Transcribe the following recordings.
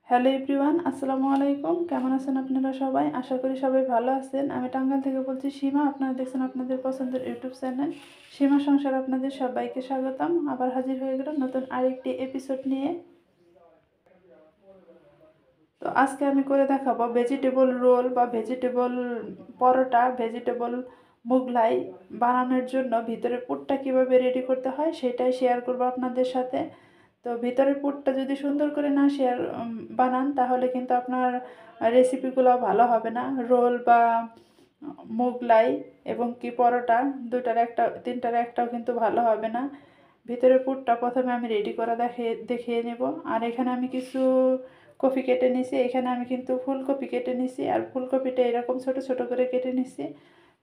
Hello everyone, আসসালামু আলাইকুম। কেমন আছেন আপনারা সবাই? আশা করি সবাই ভালো আছেন। আমি টাঙ্গাইল থেকে বলছি সীমা। আপনারা দেখছেন আপনাদের পছন্দের ইউটিউব চ্যানেল সীমা সংসার। আপনাদের সবাইকে স্বাগতম। আবার হাজির হয়ে গেলাম নতুন আরেকটি এপিসোড নিয়ে। তো আজকে আমি করে দেখাবো ভেজিটেবল রোল বা ভেজিটেবল পরোটা, ভেজিটেবল মুগলাই বানানোর জন্য ভিতরের পুরটা কীভাবে রেডি করতে হয় সেটাই শেয়ার করবো আপনাদের সাথে। তো ভিতরের পুরটা যদি সুন্দর করে না বানান তাহলে কিন্তু আপনার রেসিপিগুলো ভালো হবে না। রোল বা মুগলাই এবং কি পরোটা দুটার একটা তিনটার একটাও কিন্তু ভালো হবে না। ভিতরের পুরটা প্রথমে আমি রেডি করা দেখিয়ে নেব। আর এখানে আমি কিছু কপি কেটে নিছি। এখানে আমি কিন্তু ফুলকপি কেটে নিছি, আর ফুলকপিটা এরকম ছোট ছোট করে কেটে নিছি।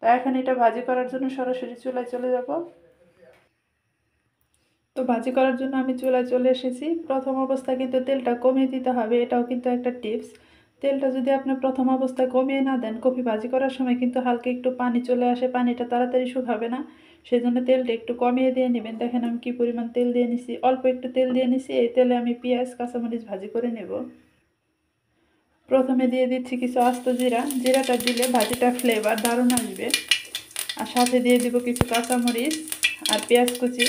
তো এখন এটা ভাজি করার জন্য সরাসরি চুলায় চলে যাব। তো ভাজি করার জন্য আমি চুলায় চলে এসেছি। প্রথম অবস্থায় কিন্তু তেলটা কমিয়ে দিতে হবে, এটাও কিন্তু একটা টিপস। তেলটা যদি আপনি প্রথম অবস্থায় কমিয়ে না দেন, কপি ভাজি করার সময় কিন্তু হালকা একটু পানি চলে আসে, পানিটা তাড়াতাড়ি শুকাবে না। সেজন্য তেলটা একটু কমিয়ে দিয়ে নেবেন। দেখেন আমি কি পরিমাণ তেল দিয়ে নিছি, অল্প একটু তেল দিয়ে নিছি। এই তেলে আমি পেঁয়াজ কাঁচামরিচ ভাজি করে নেব। প্রথমে দিয়ে দিচ্ছি কিছু আস্ত জিরা। জিরাটা দিলে ভাজিটা ফ্লেভার দারুণ আসবে। আর সাথে দিয়ে দিব কিছু কাঁচামরিচ আর পেঁয়াজ কুচি।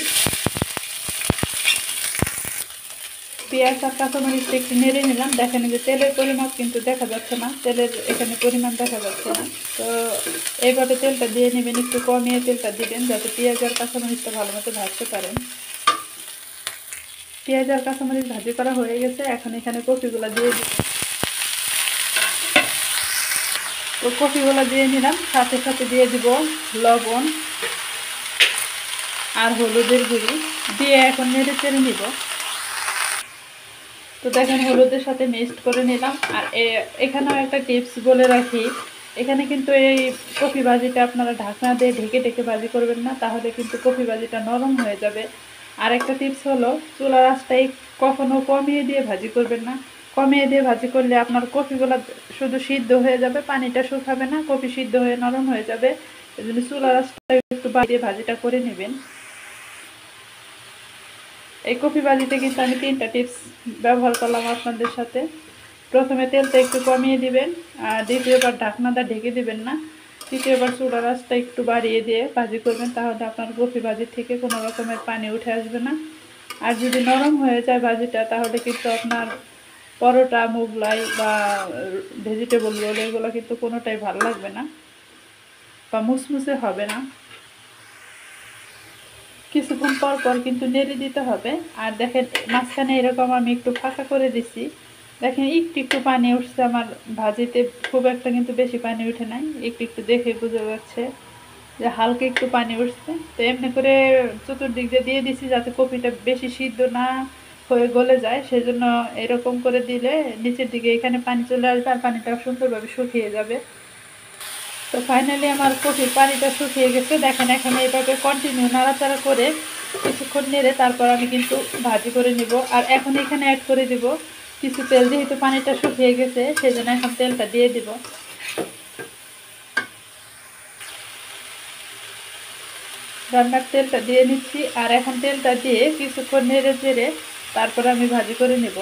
পেঁয়াজ আর কাঁচামরিচটা একটু নেড়ে নিলাম। দেখেন যে তেলের পরিমাপ কিন্তু দেখা যাচ্ছে না, তেলের এখানে পরিমাণ দেখা যাচ্ছে না। তো এইভাবে তেলটা দিয়ে নেবেন, একটু কমিয়ে তেলটা দিবেন যাতে পেঁয়াজ আর কাঁচামরিচটা ভালো মতো ভাজতে পারেন। পেঁয়াজ আর কাঁচামরিচ ভাজি করা হয়ে গেছে। এখন এখানে কপিগুলো দিয়ে দিবেন। তো কপিগুলো দিয়ে নিলাম, সাথে সাথে দিয়ে দিব লবণ আর হলুদের গুঁড়ি দিয়ে এখন নেড়ে চেড়ে নিব। তো দেখেন হলুদের সাথে মিক্সড করে নিলাম। আর এখানেও একটা টিপস বলে রাখি, এখানে কিন্তু এই কপি ভাজিটা আপনারা ঢাকনা দিয়ে ঢেকে ঢেকে ভাজি করবেন না, তাহলে কিন্তু কপি ভাজিটা নরম হয়ে যাবে। আর একটা টিপস হলো, চুলার আঁচটাই কখনো কমিয়ে দিয়ে ভাজি করবেন না। কমিয়ে দিয়ে ভাজি করলে আপনার কপিগুলো শুধু সিদ্ধ হয়ে যাবে, পানিটা শুকাবে না, কপি সিদ্ধ হয়ে নরম হয়ে যাবে। এই জন্য চুলার আঁচটা একটু বাড়িয়ে ভাজিটা করে নেবেন। এই কপি ভাজিতে কিন্তু আমি 3টা টিপস ব্যবহার করলাম আপনাদের সাথে। প্রথমে তেলটা একটু কমিয়ে দিবেন, আর দ্বিতীয়বার ঢাকনাটা ঢেকে দিবেন না, তৃতীয়বার চুলার আঁচটা একটু বাড়িয়ে দিয়ে ভাজি করবেন, তাহলে আপনার কপি ভাজির থেকে কোনো রকমের পানি উঠে আসবে না। আর যদি নরম হয়ে যায় ভাজিটা, তাহলে কিন্তু আপনার পরোটা, মুগলাই বা ভেজিটেবল রোল এগুলো কিন্তু কোনোটাই ভালো লাগবে না বা মুসমুসে হবে না। কিছুক্ষণ পর পর কিন্তু নেড়ে দিতে হবে। আর দেখেন মাঝখানে এরকম আমি একটু ফাঁকা করে দিছি। দেখেন একটু একটু পানি উঠছে আমার ভাজিতে, খুব একটা কিন্তু বেশি পানি উঠে নাই, একটু একটু দেখে বোঝা যাচ্ছে যে হালকা একটু পানি উঠছে। তো এমনি করে চতুর্দিক দিয়ে দিছি যাতে কপিটা বেশি সিদ্ধ না হয়ে গলে যায়, সেজন্য এরকম করে দিলে নিচের দিকে এখানে পানি চলে আসবে আর পানিটা সুন্দরভাবে শুকিয়ে যাবে। তো ফাইনালি আমার কপির পানিটা শুকিয়ে গেছে। দেখেন এখন এইভাবে কন্টিনিউ নাড়াচাড়া করে কিছুক্ষণ নেড়ে তারপর আমি কিন্তু ভাজি করে নিব। আর এখন এখানে অ্যাড করে দিব কিছু তেল, যেহেতু পানিটা শুকিয়ে গেছে সেই জন্য এখন তেলটা দিয়ে দিব। রান্নার তেলটা দিয়ে নিচ্ছি। আর এখন তেলটা দিয়ে কিছুক্ষণ নেড়ে চেড়ে তারপর আমি ভাজি করে নেব।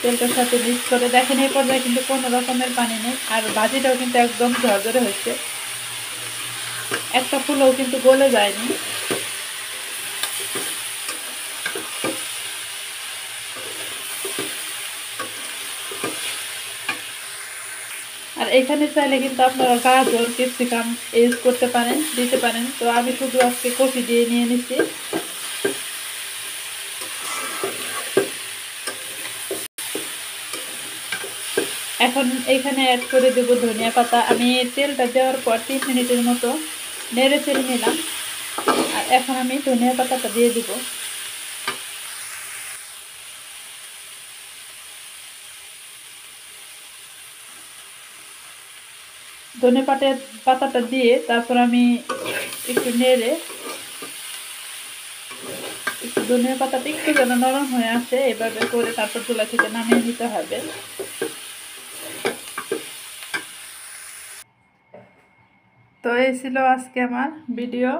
তেলটার সাথে মিক্স করে দেখেন এই পর্যায়ে কিন্তু কোনো রকমের পানি নেই, আর ভাজিটাও কিন্তু একদম ঝরঝরে হয়েছে, একটা ফুলও কিন্তু গলে যায়নি। আর এখানে চাইলে কিন্তু আপনারা গাজর, ক্যাপসিকাম ইউজ করতে পারেন, দিতে পারেন। তো আমি শুধু আজকে কপি দিয়ে নিয়ে নিচ্ছি। এখন এখানে অ্যাড করে দেব ধনিয়া পাতা। আমি তেলটা দেওয়ার পর 3 মিনিটের মতো নেড়ে চেড়ে নিলাম। আর এখন আমি ধনিয়া পাতাটা দিয়ে দিব। ধনিয়া পাতাটা দিয়ে তারপর আমি একটু নেড়ে, একটু ধনিয়া পাতাটা একটু যেন নরম হয়ে আসে এভাবে করে তারপর চুলা থেকে নামিয়ে নিতে হবে। তো এই ছিল আজকে আমার ভিডিও।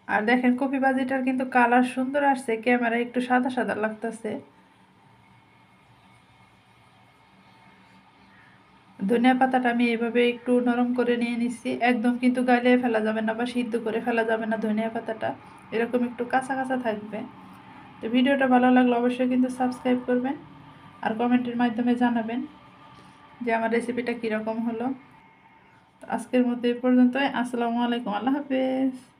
আর দেখেন কপি ভাজিটার কিন্তু কালার সুন্দর আসছে, ক্যামেরায় একটু সাদা সাদা লাগতেছে। ধনিয়া পাতাটা আমি এইভাবে একটু নরম করে নিয়ে নিচ্ছি, একদম কিন্তু গালিয়ে ফেলা যাবে না বা সিদ্ধ করে ফেলা যাবে না, ধনিয়া পাতাটা এরকম একটু কাঁচা কাঁচা থাকবে। তো ভিডিওটা ভালো লাগলে অবশ্যই কিন্তু সাবস্ক্রাইব করবেন আর কমেন্টের মাধ্যমে জানাবেন যে আমার রেসিপিটা কীরকম হলো। তো আজকের মতো এই পর্যন্তই। আসসালামু আলাইকুম, আল্লাহ হাফেজ।